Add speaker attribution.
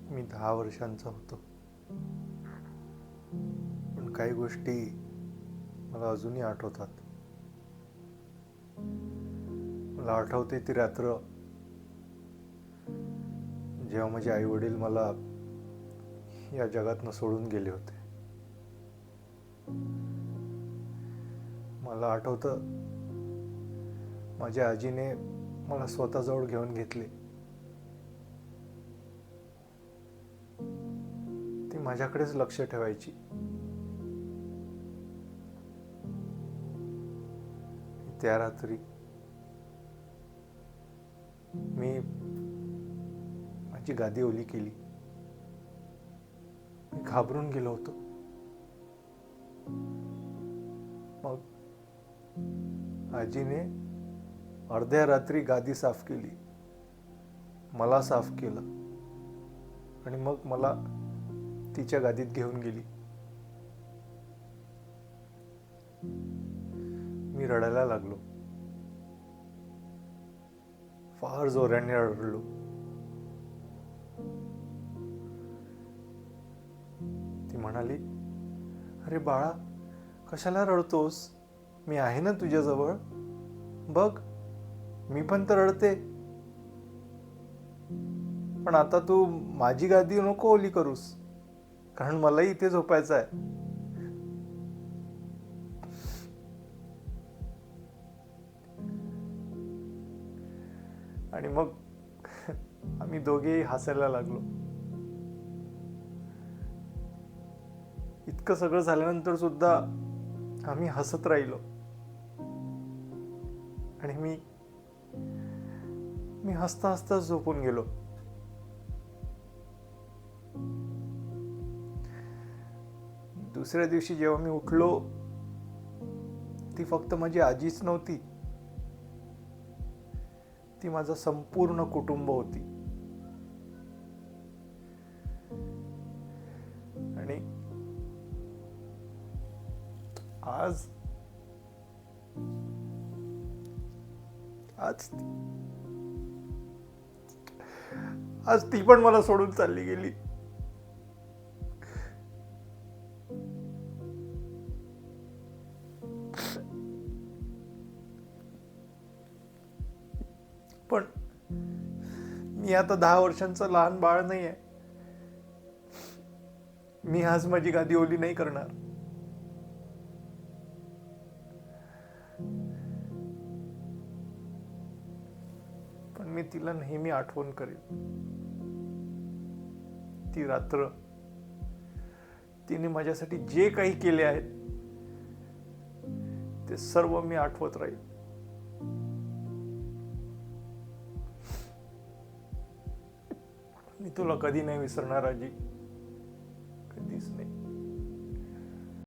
Speaker 1: मी 10 वर्षांचा होतो, पण काही गोष्टी मला अजूनही आठवतात. मला आठवते ती रात्र जेव्हा माझे आई वडील मला या जगातनं सोडून गेले होते. मला आठवतं माझ्या आजीने मला स्वतःजवळ घेऊन घेतले. ती माझ्याकडेच लक्ष ठेवायची. त्या रात्री मी माझी गादी ओली केली. मी घाबरून गेलो होतो. मग आजीने अर्ध्या रात्री गादी साफ केली, मला साफ केलं आणि मग मला तिच्या गादीत घेऊन गेली. मी रडायला लागलो, फार जोराने रडलो. ती म्हणाली, अरे बाळा, कशाला रडतोस? मी आहे ना तुझ्याजवळ. बघ, मी पण तर रडते. पण आता तू माझी गादी नको ओली करूस, कारण मलाही इथे झोपायचं आहे. आणि मग आम्ही दोघेही हसायला लागलो. इतकं सगळं झाल्यानंतर सुद्धा आम्ही हसत राहिलो. आणि मी हसता हसता झोपून गेलो. दुसऱ्या दिवशी जेव्हा मी उठलो, ती फक्त माझी आजीच नव्हती, ती माझं संपूर्ण कुटुंब होती. आणि आज आज आज ती पण मला सोडून चालली गेली. पण मी आता 10 वर्षांचं लहान बाळ नाही आहे. मी आज माझी गादी ओली नाही करणार. पण मी तिला नेहमी आठवण करेन. ती रात्र, तिने माझ्यासाठी जे काही केले आहेत ते सर्व मी आठवत राहील. मी तुला कधी नाही विसरणार आजी, कधीच नाही.